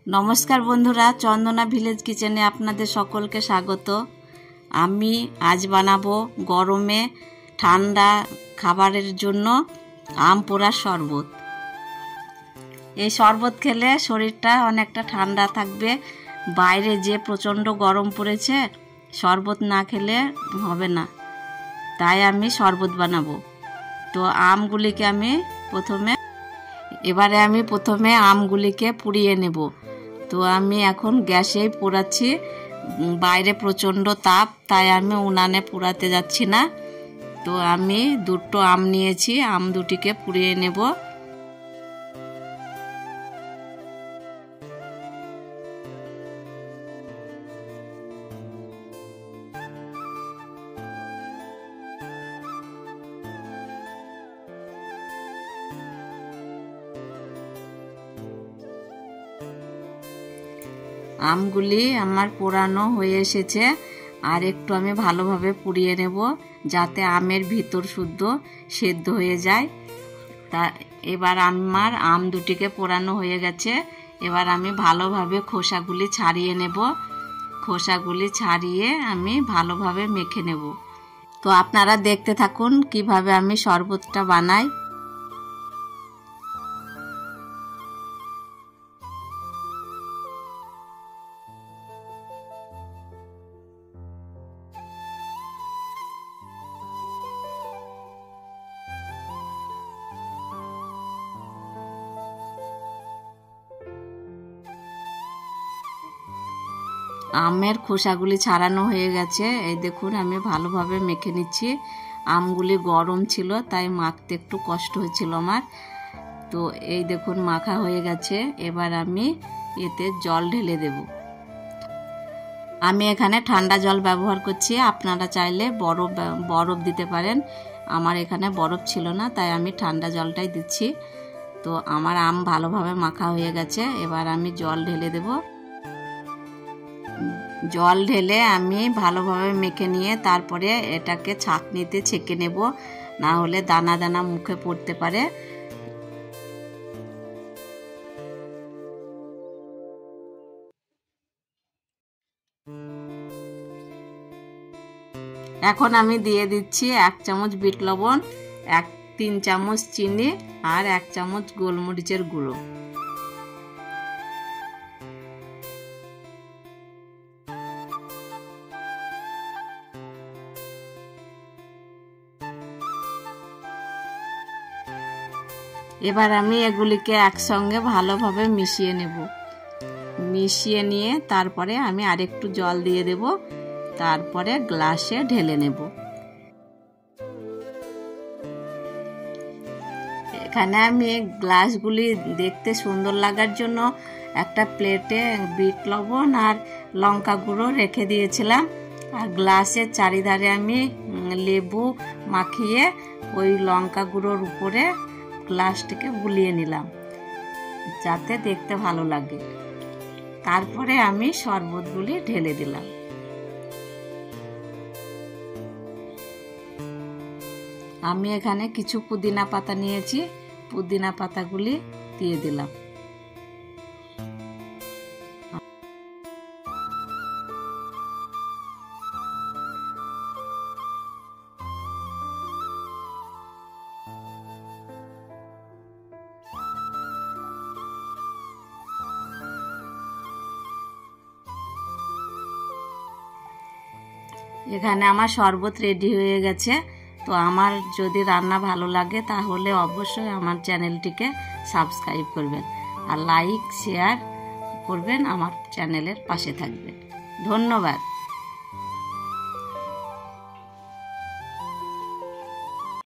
নমস্কার বন্ধুরা, চন্দনা ভিলেজ কিচেনে আপনাদের সকলকে স্বাগত। আমি আজ বানাবো গরমে ঠান্ডা খাবারের জন্য আম পোড়ার শরবত। এই শরবত খেলে শরীরটা অনেকটা ঠান্ডা থাকবে। বাইরে যে প্রচণ্ড গরম পড়েছে, শরবত না খেলে হবে না, তাই আমি শরবত বানাবো। তো আমগুলিকে আমি প্রথমে আমগুলিকে পুড়িয়ে নেব। তো আমি এখন গ্যাসেই পোড়াচ্ছি, বাইরে প্রচণ্ড তাপ, তাই আমি উনানে পোড়াতে যাচ্ছি না। তো আমি দুটো আম নিয়েছি, আম দুটিকে পুড়িয়ে নেব। আমগুলি আমার পোড়ানো হয়ে এসেছে, আর একটু আমি ভালোভাবে পুড়িয়ে নেব যাতে আমের ভিতর শুদ্ধ সেদ্ধ হয়ে যায়। তা এবার আমার আম দুটিকে পোড়ানো হয়ে গেছে। এবার আমি ভালোভাবে খোসাগুলি ছাড়িয়ে নেব। খোসাগুলি ছাড়িয়ে আমি ভালোভাবে মেখে নেব। তো আপনারা দেখতে থাকুন কিভাবে আমি শরবতটা বানাই। আমের খোসাগুলি ছাড়ানো হয়ে গেছে। এই দেখুন, আমি ভালোভাবে মেখে নিচ্ছি। আমগুলি গরম ছিল, তাই মাখতে একটু কষ্ট হয়েছিল আমার। তো এই দেখুন, মাখা হয়ে গেছে। এবার আমি এতে জল ঢেলে দেব। আমি এখানে ঠান্ডা জল ব্যবহার করছি, আপনারা চাইলে বরফ দিতে পারেন। আমার এখানে বরফ ছিল না, তাই আমি ঠান্ডা জলটাই দিচ্ছি। তো আমার আম ভালোভাবে মাখা হয়ে গেছে। এবার আমি জল ঢেলে দেব। জল ঢেলে আমি ভালোভাবে মেখে নিয়ে তারপরে এটাকে ছাঁকনিতে ছেঁকে নেব, না হলে দানা দানা মুখে পড়তে পারে। এখন আমি দিয়ে দিচ্ছি 1 চামচ বিট লবণ, 3 চামচ চিনি আর 1 চামচ গোলমরিচের গুঁড়ো। এবার আমি এগুলিকে একসঙ্গে ভালোভাবে মিশিয়ে নেব। মিশিয়ে নিয়ে তারপরে আমি আরেকটু জল দিয়ে দেব, তারপরে গ্লাসে ঢেলে নেব। এখানে আমি গ্লাসগুলি দেখতে সুন্দর লাগার জন্য একটা প্লেটে বিট লবণ আর লঙ্কা গুঁড়ো রেখে দিয়েছিলাম, আর গ্লাসের চারিধারে আমি লেবু মাখিয়ে ওই লঙ্কা গুঁড়োর উপরে গ্লাসটিকে বুলিয়ে নিলাম যাতে দেখতে ভালো লাগে। তারপরে আমি শরবতগুলি ঢেলে দিলাম। আমি এখানে কিছু পুদিনা পাতা নিয়েছি, পুদিনা পাতাগুলি দিয়ে দিলাম। এখানে আমার শরবত রেডি হয়ে গেছে। তো আমার যদি রান্না ভালো লাগে তাহলে অবশ্যই আমার চ্যানেলটিকে সাবস্ক্রাইব করবেন, আর লাইক শেয়ার করবেন, আমার চ্যানেলের পাশে থাকবেন। ধন্যবাদ।